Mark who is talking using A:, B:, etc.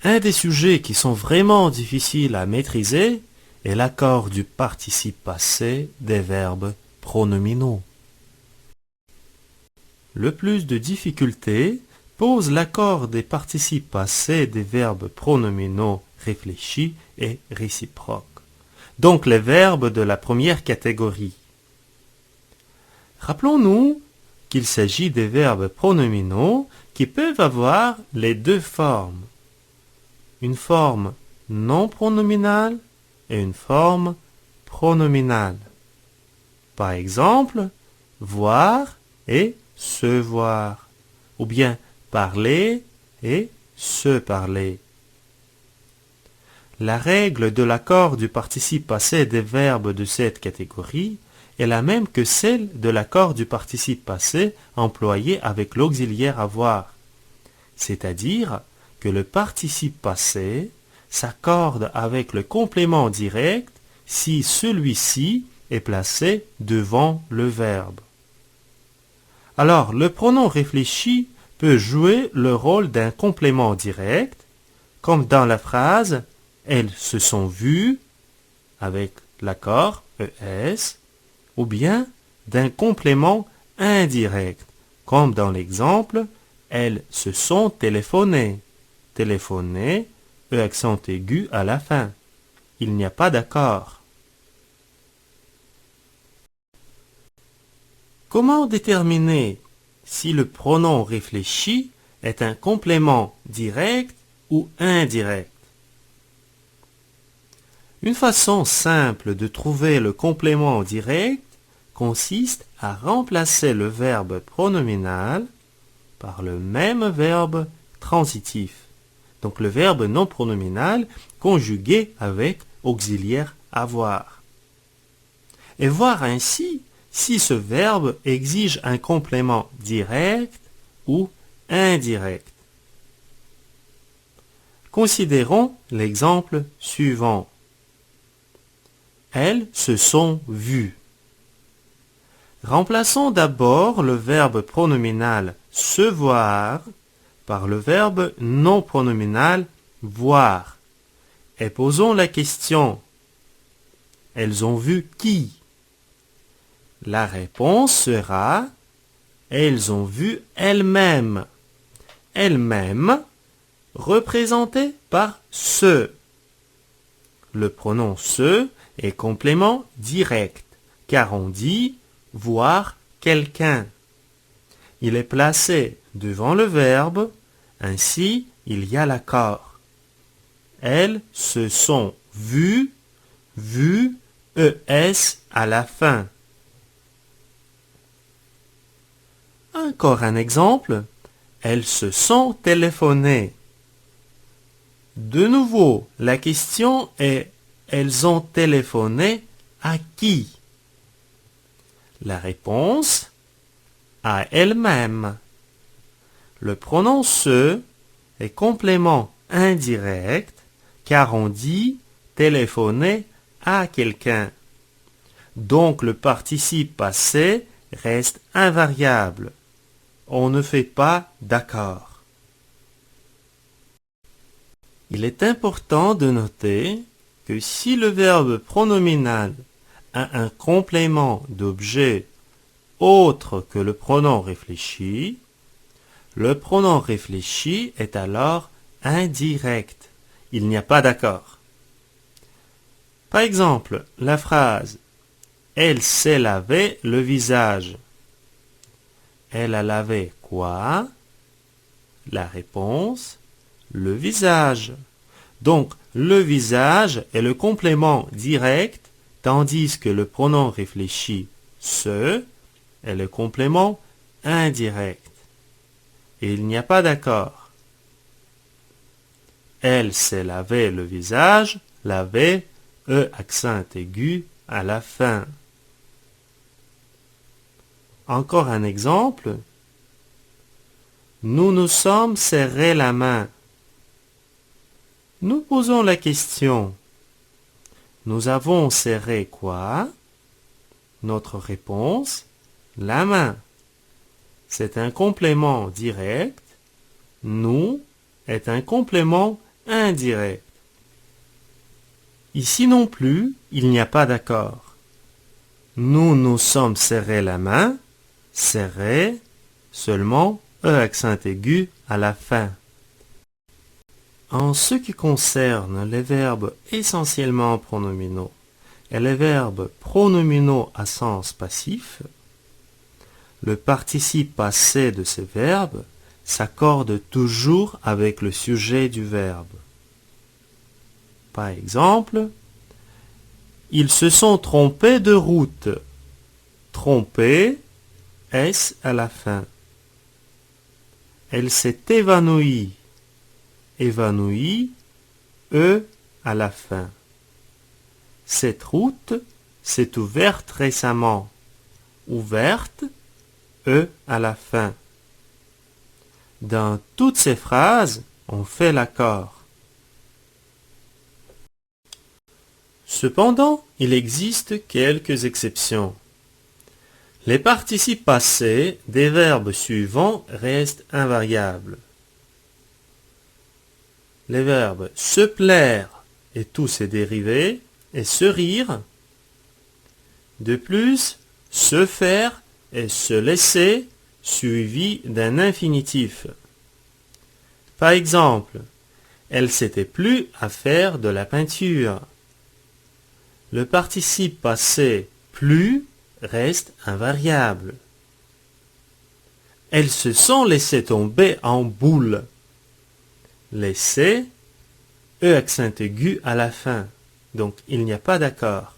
A: Un des sujets qui sont vraiment difficiles à maîtriser est l'accord du participe passé des verbes pronominaux. Le plus de difficultés pose l'accord des participes passés des verbes pronominaux réfléchis et réciproques, donc les verbes de la première catégorie. Rappelons-nous qu'il s'agit des verbes pronominaux qui peuvent avoir les deux formes, une forme non pronominale et une forme pronominale. Par exemple, voir et se voir, ou bien parler et se parler. La règle de l'accord du participe passé des verbes de cette catégorie est la même que celle de l'accord du participe passé employé avec l'auxiliaire avoir, c'est-à-dire que le participe passé s'accorde avec le complément direct si celui-ci est placé devant le verbe. Alors, le pronom réfléchi peut jouer le rôle d'un complément direct, comme dans la phrase « Elles se sont vues » avec l'accord ES, ou bien d'un complément indirect, comme dans l'exemple « Elles se sont téléphonées ». Téléphoner, E accent aigu à la fin. Il n'y a pas d'accord. Comment déterminer si le pronom réfléchi est un complément direct ou indirect? Une façon simple de trouver le complément direct consiste à remplacer le verbe pronominal par le même verbe transitif, donc le verbe non pronominal conjugué avec auxiliaire avoir, et voir ainsi si ce verbe exige un complément direct ou indirect. Considérons l'exemple suivant. Elles se sont vues. Remplaçons d'abord le verbe pronominal se voir par le verbe non pronominal voir et posons la question. Elles ont vu qui? La réponse sera elles ont vu elles-mêmes. Elles-mêmes représentées par se. Le pronom se est complément direct car on dit voir quelqu'un. Il est placé devant le verbe, ainsi il y a l'accord. Elles se sont vues, vues, ES à la fin. Encore un exemple, elles se sont téléphonées. De nouveau, la question est elles ont téléphoné à qui? La réponse, à elles-mêmes. Le pronom se est complément indirect car on dit téléphoner à quelqu'un. Donc le participe passé reste invariable. On ne fait pas d'accord. Il est important de noter que si le verbe pronominal a un complément d'objet autre que le pronom réfléchi, le pronom réfléchi est alors indirect. Il n'y a pas d'accord. Par exemple, la phrase « Elle s'est lavé le visage ». Elle a lavé quoi? La réponse, le visage. Donc, le visage est le complément direct, tandis que le pronom réfléchi se est le complément indirect. Et il n'y a pas d'accord. Elle s'est lavé le visage, lavé, E accent aigu à la fin. Encore un exemple. Nous nous sommes serrés la main. Nous posons la question. Nous avons serré quoi? Notre réponse, la main. C'est un complément direct. Nous est un complément indirecte. Ici non plus, il n'y a pas d'accord. Nous nous sommes serrés la main, serré, seulement E accent aigu à la fin. En ce qui concerne les verbes essentiellement pronominaux et les verbes pronominaux à sens passif, le participe passé de ces verbes s'accorde toujours avec le sujet du verbe. Par exemple, ils se sont trompés de route. Trompés, S à la fin. Elle s'est évanouie. Évanouie, E à la fin. Cette route s'est ouverte récemment. Ouverte, E à la fin. Dans toutes ces phrases, on fait l'accord. Cependant, il existe quelques exceptions. Les participes passés des verbes suivants restent invariables. Les verbes se plaire et tous ses dérivés et se rire. De plus, se faire et se laisser suivi d'un infinitif. Par exemple, elle s'était plu à faire de la peinture. Le participe passé plu reste invariable. Elles se sont laissées tomber en boule. Laisser, E accent aigu à la fin. Donc il n'y a pas d'accord.